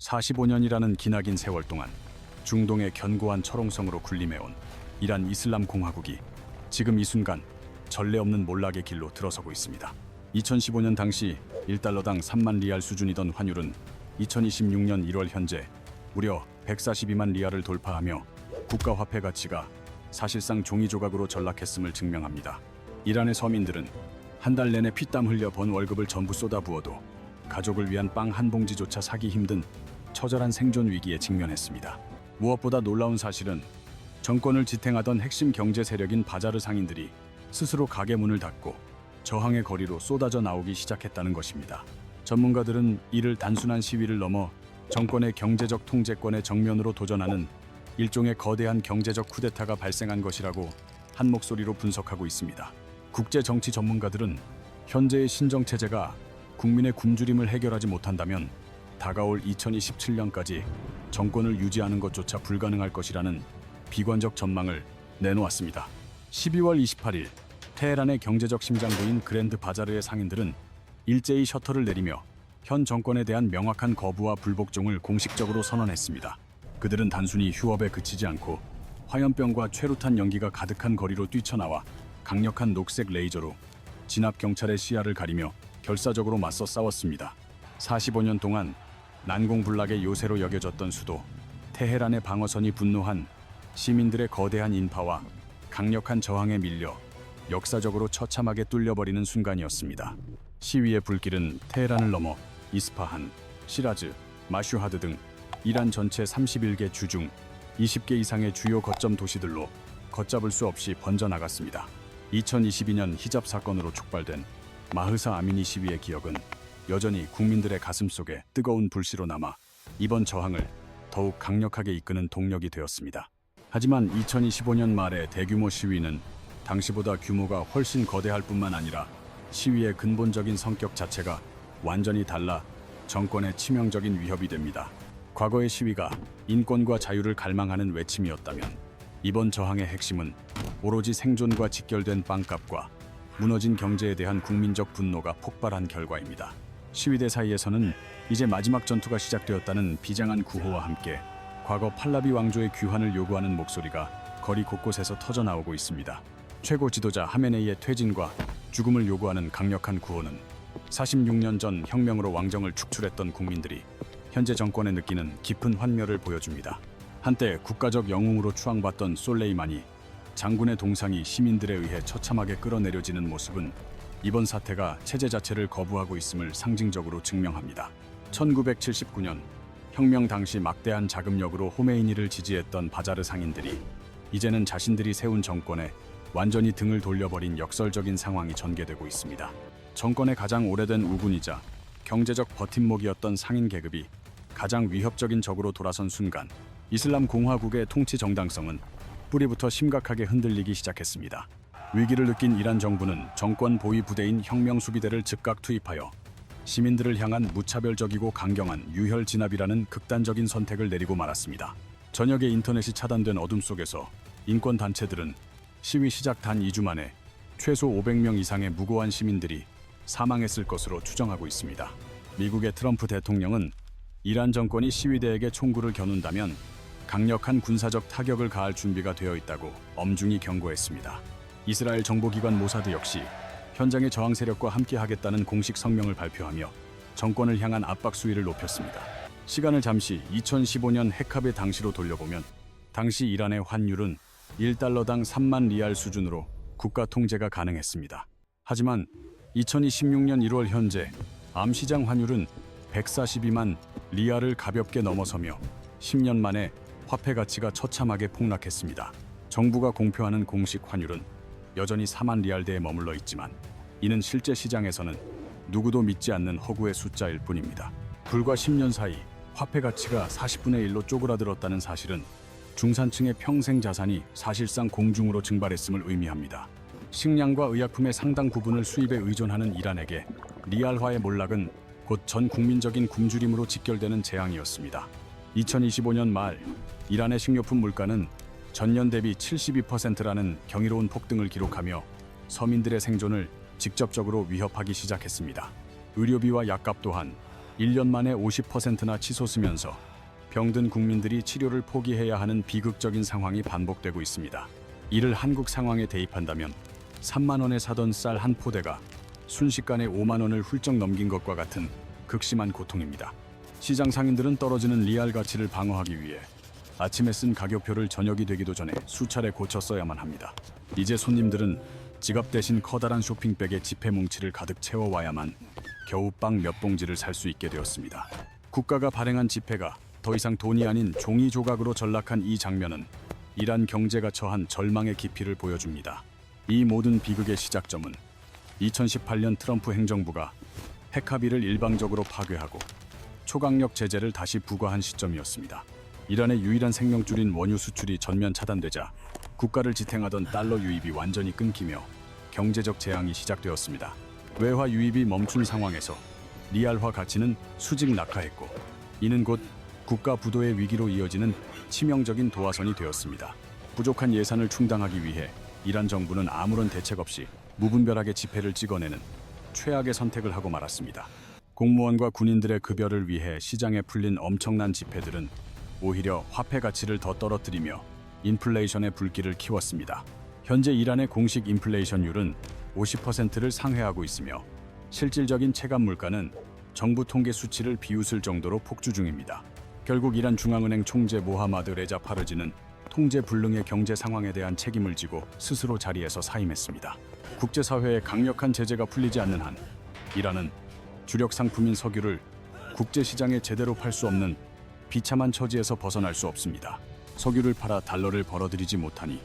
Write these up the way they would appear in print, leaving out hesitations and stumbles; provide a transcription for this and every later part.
45년이라는 기나긴 세월 동안 중동의 견고한 철옹성으로 군림해온 이란 이슬람 공화국이 지금 이 순간 전례 없는 몰락의 길로 들어서고 있습니다. 2015년 당시 1달러당 3만 리알 수준이던 환율은 2026년 1월 현재 무려 142만 리알을 돌파하며 국가 화폐 가치가 사실상 종이 조각으로 전락했음을 증명합니다. 이란의 서민들은 한 달 내내 피땀 흘려 번 월급을 전부 쏟아부어도 가족을 위한 빵 한 봉지조차 사기 힘든 처절한 생존 위기에 직면했습니다. 무엇보다 놀라운 사실은 정권을 지탱하던 핵심 경제 세력인 바자르 상인들이 스스로 가게 문을 닫고 저항의 거리로 쏟아져 나오기 시작했다는 것입니다. 전문가들은 이를 단순한 시위를 넘어 정권의 경제적 통제권에 정면으로 도전하는 일종의 거대한 경제적 쿠데타가 발생한 것이라고 한 목소리로 분석하고 있습니다. 국제 정치 전문가들은 현재의 신정체제가 국민의 굶주림을 해결하지 못한다면 다가올 2027년까지 정권을 유지하는 것조차 불가능할 것이라는 비관적 전망을 내놓았습니다. 12월 28일 테헤란의 경제적 심장부인 그랜드 바자르의 상인들은 일제히 셔터를 내리며 현 정권에 대한 명확한 거부와 불복종을 공식적으로 선언했습니다. 그들은 단순히 휴업에 그치지 않고 화염병과 최루탄 연기가 가득한 거리로 뛰쳐나와 강력한 녹색 레이저로 진압 경찰의 시야를 가리며 결사적으로 맞서 싸웠습니다. 45년 동안 난공불락의 요새로 여겨졌던 수도 테헤란의 방어선이 분노한 시민들의 거대한 인파와 강력한 저항에 밀려 역사적으로 처참하게 뚫려버리는 순간이었습니다. 시위의 불길은 테헤란을 넘어 이스파한, 시라즈, 마슈하드 등 이란 전체 31개 주 중 20개 이상의 주요 거점 도시들로 걷잡을 수 없이 번져나갔습니다. 2022년 히잡 사건으로 촉발된 마흐사 아미니 시위의 기억은 여전히 국민들의 가슴 속에 뜨거운 불씨로 남아 이번 저항을 더욱 강력하게 이끄는 동력이 되었습니다. 하지만 2025년 말의 대규모 시위는 당시보다 규모가 훨씬 거대할 뿐만 아니라 시위의 근본적인 성격 자체가 완전히 달라 정권의 치명적인 위협이 됩니다. 과거의 시위가 인권과 자유를 갈망하는 외침이었다면 이번 저항의 핵심은 오로지 생존과 직결된 빵값과 무너진 경제에 대한 국민적 분노가 폭발한 결과입니다. 시위대 사이에서는 이제 마지막 전투가 시작되었다는 비장한 구호와 함께 과거 팔라비 왕조의 귀환을 요구하는 목소리가 거리 곳곳에서 터져나오고 있습니다. 최고 지도자 하메네이의 퇴진과 죽음을 요구하는 강력한 구호는 46년 전 혁명으로 왕정을 축출했던 국민들이 현재 정권에 느끼는 깊은 환멸을 보여줍니다. 한때 국가적 영웅으로 추앙받던 솔레이마니 장군의 동상이 시민들에 의해 처참하게 끌어내려지는 모습은 이번 사태가 체제 자체를 거부하고 있음을 상징적으로 증명합니다. 1979년 혁명 당시 막대한 자금력으로 호메이니를 지지했던 바자르 상인들이 이제는 자신들이 세운 정권에 완전히 등을 돌려버린 역설적인 상황이 전개되고 있습니다. 정권의 가장 오래된 우군이자 경제적 버팀목이었던 상인 계급이 가장 위협적인 적으로 돌아선 순간 이슬람 공화국의 통치 정당성은 뿌리부터 심각하게 흔들리기 시작했습니다. 위기를 느낀 이란 정부는 정권 보위 부대인 혁명 수비대를 즉각 투입하여 시민들을 향한 무차별적이고 강경한 유혈 진압이라는 극단적인 선택을 내리고 말았습니다. 저녁에 인터넷이 차단된 어둠 속에서 인권 단체들은 시위 시작 단 2주 만에 최소 500명 이상의 무고한 시민들이 사망했을 것으로 추정하고 있습니다. 미국의 트럼프 대통령은 이란 정권이 시위대에게 총구를 겨눈다면 강력한 군사적 타격을 가할 준비가 되어 있다고 엄중히 경고했습니다. 이스라엘 정보기관 모사드 역시 현장의 저항 세력과 함께하겠다는 공식 성명을 발표하며 정권을 향한 압박 수위를 높였습니다. 시간을 잠시 2015년 핵합의 당시로 돌려보면 당시 이란의 환율은 1달러당 3만 리알 수준으로 국가 통제가 가능했습니다. 하지만 2026년 1월 현재 암시장 환율은 142만 리알을 가볍게 넘어서며 10년 만에 화폐 가치가 처참하게 폭락했습니다. 정부가 공표하는 공식 환율은 여전히 4만 리알대에 머물러 있지만 이는 실제 시장에서는 누구도 믿지 않는 허구의 숫자일 뿐입니다. 불과 10년 사이 화폐 가치가 40분의 1로 쪼그라들었다는 사실은 중산층의 평생 자산이 사실상 공중으로 증발했음을 의미합니다. 식량과 의약품의 상당 부분을 수입에 의존하는 이란에게 리알화의 몰락은 곧 전 국민적인 굶주림으로 직결되는 재앙이었습니다. 2025년 말 이란의 식료품 물가는 전년 대비 72%라는 경이로운 폭등을 기록하며 서민들의 생존을 직접적으로 위협하기 시작했습니다. 의료비와 약값 또한 1년 만에 50%나 치솟으면서 병든 국민들이 치료를 포기해야 하는 비극적인 상황이 반복되고 있습니다. 이를 한국 상황에 대입한다면 3만 원에 사던 쌀 한 포대가 순식간에 5만 원을 훌쩍 넘긴 것과 같은 극심한 고통입니다. 시장 상인들은 떨어지는 리알 가치를 방어하기 위해 아침에 쓴 가격표를 저녁이 되기도 전에 수차례 고쳐 써야만 합니다. 이제 손님들은 지갑 대신 커다란 쇼핑백에 지폐 뭉치를 가득 채워와야만 겨우 빵 몇 봉지를 살 수 있게 되었습니다. 국가가 발행한 지폐가 더 이상 돈이 아닌 종이 조각으로 전락한 이 장면은 이란 경제가 처한 절망의 깊이를 보여줍니다. 이 모든 비극의 시작점은 2018년 트럼프 행정부가 핵 합의를 일방적으로 파괴하고 초강력 제재를 다시 부과한 시점이었습니다. 이란의 유일한 생명줄인 원유 수출이 전면 차단되자 국가를 지탱하던 달러 유입이 완전히 끊기며 경제적 재앙이 시작되었습니다. 외화 유입이 멈춘 상황에서 리알화 가치는 수직 낙하했고 이는 곧 국가 부도의 위기로 이어지는 치명적인 도화선이 되었습니다. 부족한 예산을 충당하기 위해 이란 정부는 아무런 대책 없이 무분별하게 지폐를 찍어내는 최악의 선택을 하고 말았습니다. 공무원과 군인들의 급여를 위해 시장에 풀린 엄청난 지폐들은 오히려 화폐 가치를 더 떨어뜨리며 인플레이션의 불길을 키웠습니다. 현재 이란의 공식 인플레이션율은 50%를 상회하고 있으며 실질적인 체감 물가는 정부 통계 수치를 비웃을 정도로 폭주 중입니다. 결국 이란 중앙은행 총재 모하마드 레자 파르지는 통제 불능의 경제 상황에 대한 책임을 지고 스스로 자리에서 사임했습니다. 국제사회의 강력한 제재가 풀리지 않는 한 이란은 주력 상품인 석유를 국제시장에 제대로 팔 수 없는 비참한 처지에서 벗어날 수 없습니다. 석유를 팔아 달러를 벌어들이지 못하니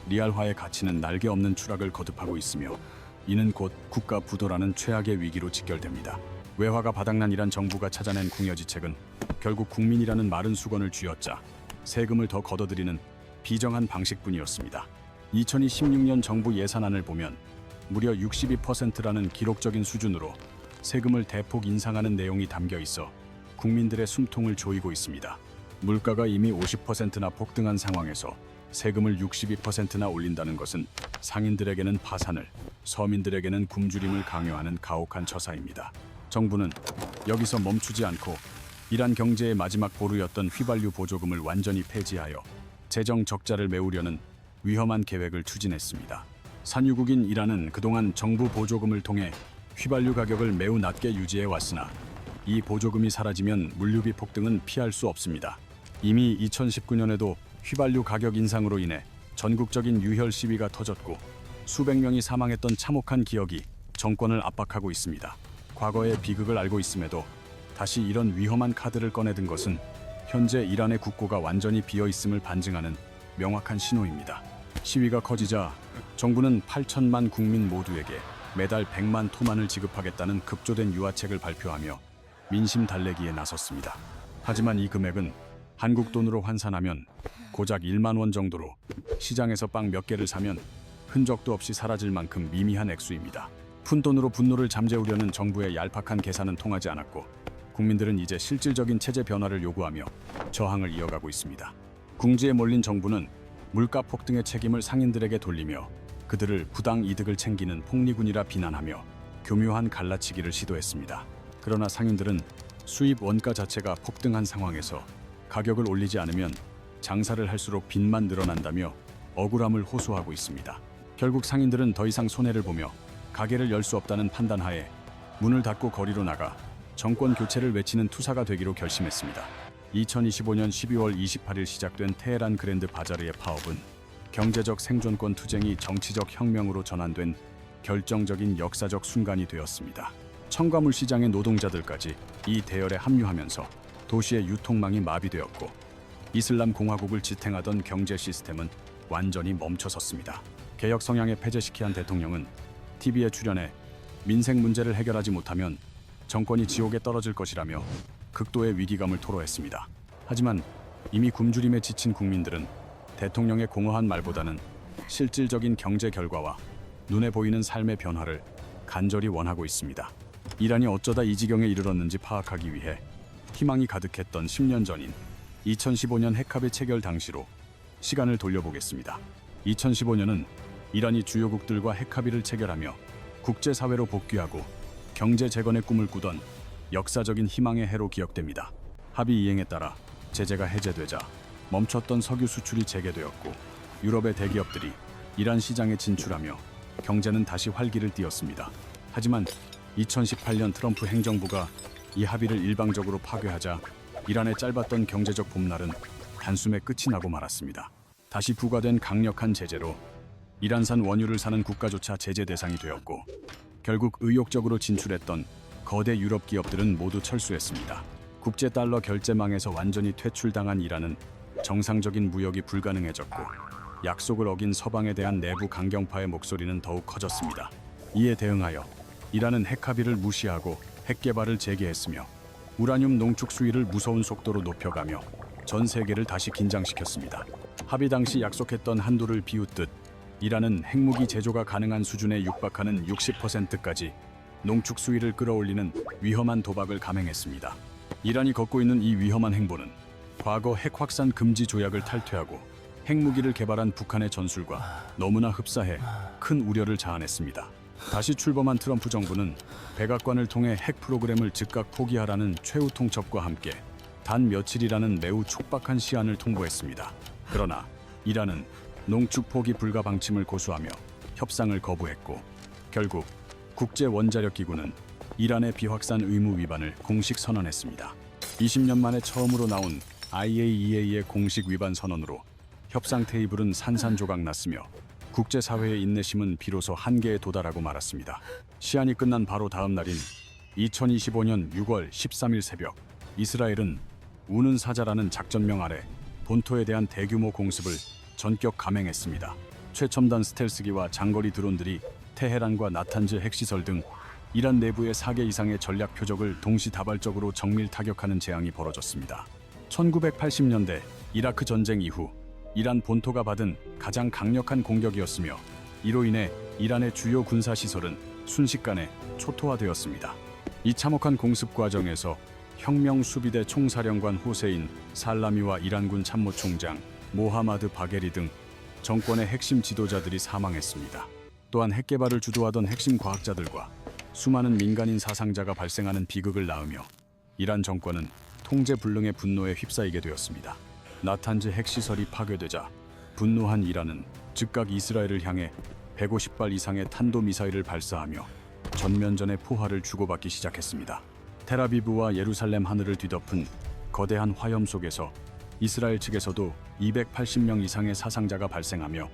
리알화의 가치는 날개 없는 추락을 거듭하고 있으며 이는 곧 국가 부도라는 최악의 위기로 직결됩니다. 외화가 바닥난 이란 정부가 찾아낸 궁여지책은 결국 국민이라는 마른 수건을 쥐어짜 세금을 더 걷어들이는 비정한 방식뿐이었습니다. 2016년 정부 예산안을 보면 무려 62%라는 기록적인 수준으로 세금을 대폭 인상하는 내용이 담겨 있어 국민들의 숨통을 조이고 있습니다. 물가가 이미 50%나 폭등한 상황에서 세금을 62%나 올린다는 것은 상인들에게는 파산을, 서민들에게는 굶주림을 강요하는 가혹한 처사입니다. 정부는 여기서 멈추지 않고 이란 경제의 마지막 보루였던 휘발유 보조금을 완전히 폐지하여 재정 적자를 메우려는 위험한 계획을 추진했습니다. 산유국인 이란은 그동안 정부 보조금을 통해 휘발유 가격을 매우 낮게 유지해 왔으나 이 보조금이 사라지면 물류비 폭등은 피할 수 없습니다. 이미 2019년에도 휘발유 가격 인상으로 인해 전국적인 유혈 시위가 터졌고 수백 명이 사망했던 참혹한 기억이 정권을 압박하고 있습니다. 과거의 비극을 알고 있음에도 다시 이런 위험한 카드를 꺼내든 것은 현재 이란의 국고가 완전히 비어있음을 반증하는 명확한 신호입니다. 시위가 커지자 정부는 8천만 국민 모두에게 매달 100만 토만을 지급하겠다는 급조된 유화책을 발표하며 민심 달래기에 나섰습니다. 하지만 이 금액은 한국 돈으로 환산하면 고작 1만 원 정도로 시장에서 빵 몇 개를 사면 흔적도 없이 사라질 만큼 미미한 액수입니다. 푼돈으로 분노를 잠재우려는 정부의 얄팍한 계산은 통하지 않았고 국민들은 이제 실질적인 체제 변화를 요구하며 저항을 이어가고 있습니다. 궁지에 몰린 정부는 물가 폭등의 책임을 상인들에게 돌리며 그들을 부당 이득을 챙기는 폭리군이라 비난하며 교묘한 갈라치기를 시도했습니다. 그러나 상인들은 수입 원가 자체가 폭등한 상황에서 가격을 올리지 않으면 장사를 할수록 빚만 늘어난다며 억울함을 호소하고 있습니다. 결국 상인들은 더 이상 손해를 보며 가게를 열 수 없다는 판단하에 문을 닫고 거리로 나가 정권 교체를 외치는 투사가 되기로 결심했습니다. 2025년 12월 28일 시작된 테헤란 그랜드 바자르의 파업은 경제적 생존권 투쟁이 정치적 혁명으로 전환된 결정적인 역사적 순간이 되었습니다. 첨가물 시장의 노동자들까지 이 대열에 합류하면서 도시의 유통망이 마비되었고 이슬람 공화국을 지탱하던 경제 시스템은 완전히 멈춰섰습니다. 개혁 성향에 폐쇄시키한 대통령은 TV에 출연해 민생 문제를 해결하지 못하면 정권이 지옥에 떨어질 것이라며 극도의 위기감을 토로했습니다. 하지만 이미 굶주림에 지친 국민들은 대통령의 공허한 말보다는 실질적인 경제 결과와 눈에 보이는 삶의 변화를 간절히 원하고 있습니다. 이란이 어쩌다 이 지경에 이르렀는지 파악하기 위해 희망이 가득했던 10년 전인 2015년 핵합의 체결 당시로 시간을 돌려보겠습니다. 2015년은 이란이 주요국들과 핵합의를 체결하며 국제사회로 복귀하고 경제 재건의 꿈을 꾸던 역사적인 희망의 해로 기억됩니다. 합의 이행에 따라 제재가 해제되자 멈췄던 석유 수출이 재개되었고 유럽의 대기업들이 이란 시장에 진출하며 경제는 다시 활기를 띠었습니다. 하지만 2018년 트럼프 행정부가 이 합의를 일방적으로 파괴하자 이란의 짧았던 경제적 봄날은 단숨에 끝이 나고 말았습니다. 다시 부과된 강력한 제재로 이란산 원유를 사는 국가조차 제재 대상이 되었고 결국 의욕적으로 진출했던 거대 유럽 기업들은 모두 철수했습니다. 국제 달러 결제망에서 완전히 퇴출당한 이란은 정상적인 무역이 불가능해졌고 약속을 어긴 서방에 대한 내부 강경파의 목소리는 더욱 커졌습니다. 이에 대응하여 이란은 핵 합의를 무시하고 핵 개발을 재개했으며 우라늄 농축 수위를 무서운 속도로 높여가며 전 세계를 다시 긴장시켰습니다. 합의 당시 약속했던 한도를 비웃듯 이란은 핵무기 제조가 가능한 수준에 육박하는 60%까지 농축 수위를 끌어올리는 위험한 도박을 감행했습니다. 이란이 걷고 있는 이 위험한 행보는 과거 핵 확산 금지 조약을 탈퇴하고 핵무기를 개발한 북한의 전술과 너무나 흡사해 큰 우려를 자아냈습니다. 다시 출범한 트럼프 정부는 백악관을 통해 핵 프로그램을 즉각 포기하라는 최후 통첩과 함께 단 며칠이라는 매우 촉박한 시한을 통보했습니다. 그러나 이란은 농축 포기 불가 방침을 고수하며 협상을 거부했고 결국 국제원자력기구는 이란의 비확산 의무 위반을 공식 선언했습니다. 20년 만에 처음으로 나온 IAEA의 공식 위반 선언으로 협상 테이블은 산산조각 났으며 국제사회의 인내심은 비로소 한계에 도달하고 말았습니다. 시한이 끝난 바로 다음 날인 2025년 6월 13일 새벽 이스라엘은 우는 사자라는 작전명 아래 본토에 대한 대규모 공습을 전격 감행했습니다. 최첨단 스텔스기와 장거리 드론들이 테헤란과 나탄즈 핵시설 등 이란 내부의 4개 이상의 전략 표적을 동시다발적으로 정밀 타격하는 재앙이 벌어졌습니다. 1980년대 이라크 전쟁 이후 이란 본토가 받은 가장 강력한 공격이었으며 이로 인해 이란의 주요 군사시설은 순식간에 초토화되었습니다. 이 참혹한 공습 과정에서 혁명수비대 총사령관 호세인 살라미와 이란군 참모총장 모하마드 바게리 등 정권의 핵심 지도자들이 사망했습니다. 또한 핵개발을 주도하던 핵심 과학자들과 수많은 민간인 사상자가 발생하는 비극을 낳으며 이란 정권은 통제불능의 분노에 휩싸이게 되었습니다. 나탄즈 핵시설이 파괴되자 분노한 이란은 즉각 이스라엘을 향해 150발 이상의 탄도미사일을 발사하며 전면전의 포화를 주고받기 시작했습니다. 텔아비브와 예루살렘 하늘을 뒤덮은 거대한 화염 속에서 이스라엘 측에서도 280명 이상의 사상자가 발생하며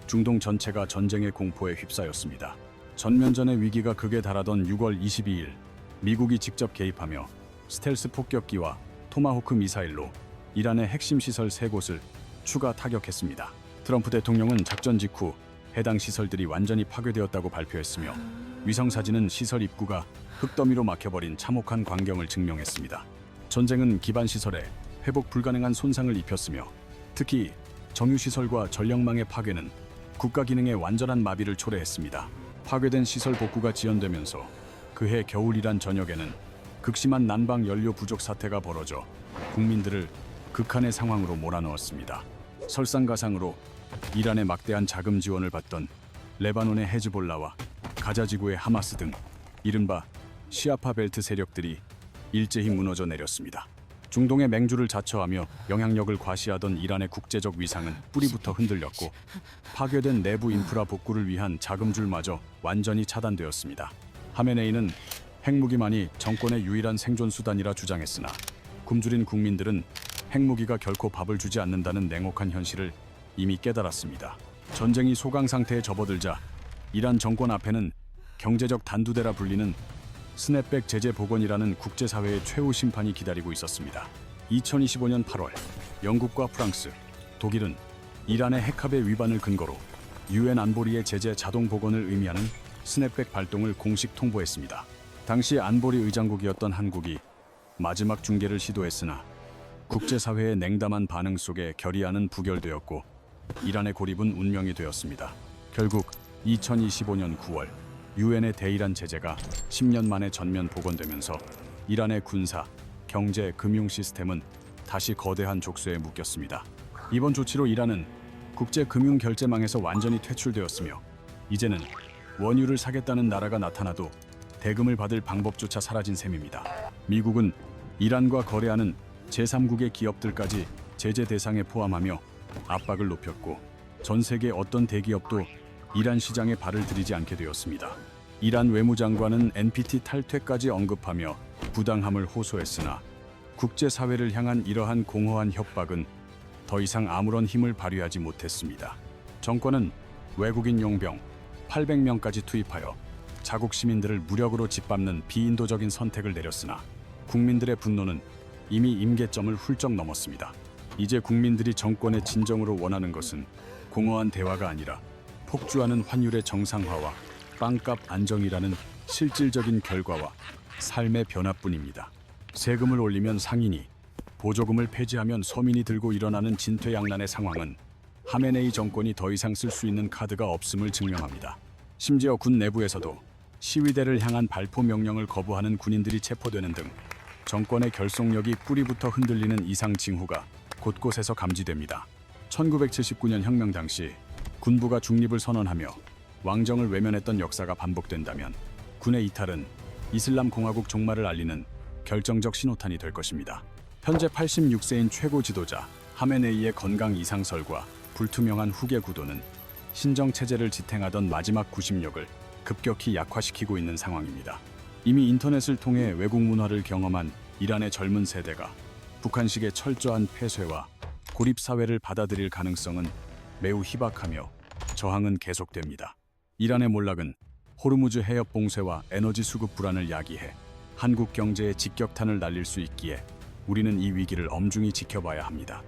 중동 전체가 전쟁의 공포에 휩싸였습니다. 전면전의 위기가 극에 달하던 6월 22일 미국이 직접 개입하며 스텔스 폭격기와 토마호크 미사일로 이란의 핵심 시설 3곳을 추가 타격했습니다. 트럼프 대통령은 작전 직후 해당 시설들이 완전히 파괴되었다고 발표했으며 위성사진은 시설 입구가 흙더미로 막혀버린 참혹한 광경을 증명했습니다. 전쟁은 기반 시설에 회복 불가능한 손상을 입혔으며 특히 정유시설과 전력망의 파괴는 국가 기능의 완전한 마비를 초래했습니다. 파괴된 시설 복구가 지연되면서 그해 겨울 이란 전역에는 극심한 난방 연료 부족 사태가 벌어져 국민들을 극한의 상황으로 몰아넣었습니다. 설상가상으로 이란의 막대한 자금 지원을 받던 레바논의 헤즈볼라와 가자 지구의 하마스 등 이른바 시아파 벨트 세력들이 일제히 무너져 내렸습니다. 중동의 맹주를 자처하며 영향력을 과시하던 이란의 국제적 위상은 뿌리부터 흔들렸고 파괴된 내부 인프라 복구를 위한 자금줄마저 완전히 차단되었습니다. 하메네이는 핵무기만이 정권의 유일한 생존 수단이라 주장했으나 굶주린 국민들은 핵무기가 결코 밥을 주지 않는다는 냉혹한 현실을 이미 깨달았습니다. 전쟁이 소강 상태에 접어들자 이란 정권 앞에는 경제적 단두대라 불리는 스냅백 제재 복원이라는 국제사회의 최후 심판이 기다리고 있었습니다. 2025년 8월 영국과 프랑스, 독일은 이란의 핵합의 위반을 근거로 유엔 안보리의 제재 자동 복원을 의미하는 스냅백 발동을 공식 통보했습니다. 당시 안보리 의장국이었던 한국이 마지막 중계를 시도했으나 국제사회의 냉담한 반응 속에 결의안은 부결되었고 이란의 고립은 운명이 되었습니다. 결국 2025년 9월 유엔의 대이란 제재가 10년 만에 전면 복원되면서 이란의 군사, 경제, 금융 시스템은 다시 거대한 족쇄에 묶였습니다. 이번 조치로 이란은 국제 금융 결제망에서 완전히 퇴출되었으며 이제는 원유를 사겠다는 나라가 나타나도 대금을 받을 방법조차 사라진 셈입니다. 미국은 이란과 거래하는 제3국의 기업들까지 제재 대상에 포함하며 압박을 높였고 전 세계 어떤 대기업도 이란 시장에 발을 들이지 않게 되었습니다. 이란 외무장관은 NPT 탈퇴까지 언급하며 부당함을 호소했으나 국제사회를 향한 이러한 공허한 협박은 더 이상 아무런 힘을 발휘하지 못했습니다. 정권은 외국인 용병 800명까지 투입하여 자국 시민들을 무력으로 짓밟는 비인도적인 선택을 내렸으나 국민들의 분노는 이미 임계점을 훌쩍 넘었습니다. 이제 국민들이 정권의 진정으로 원하는 것은 공허한 대화가 아니라 폭주하는 환율의 정상화와 빵값 안정이라는 실질적인 결과와 삶의 변화뿐입니다. 세금을 올리면 상인이, 보조금을 폐지하면 서민이 들고 일어나는 진퇴양난의 상황은 하메네이 정권이 더 이상 쓸 수 있는 카드가 없음을 증명합니다. 심지어 군 내부에서도 시위대를 향한 발포 명령을 거부하는 군인들이 체포되는 등 정권의 결속력이 뿌리부터 흔들리는 이상 징후가 곳곳에서 감지됩니다. 1979년 혁명 당시 군부가 중립을 선언하며 왕정을 외면했던 역사가 반복된다면 군의 이탈은 이슬람 공화국 종말을 알리는 결정적 신호탄이 될 것입니다. 현재 86세인 최고 지도자 하메네이의 건강 이상설과 불투명한 후계 구도는 신정체제를 지탱하던 마지막 구심력을 급격히 약화시키고 있는 상황입니다. 이미 인터넷을 통해 외국 문화를 경험한 이란의 젊은 세대가 북한식의 철저한 폐쇄와 고립사회를 받아들일 가능성은 매우 희박하며 저항은 계속됩니다. 이란의 몰락은 호르무즈 해협 봉쇄와 에너지 수급 불안을 야기해 한국 경제에 직격탄을 날릴 수 있기에 우리는 이 위기를 엄중히 지켜봐야 합니다.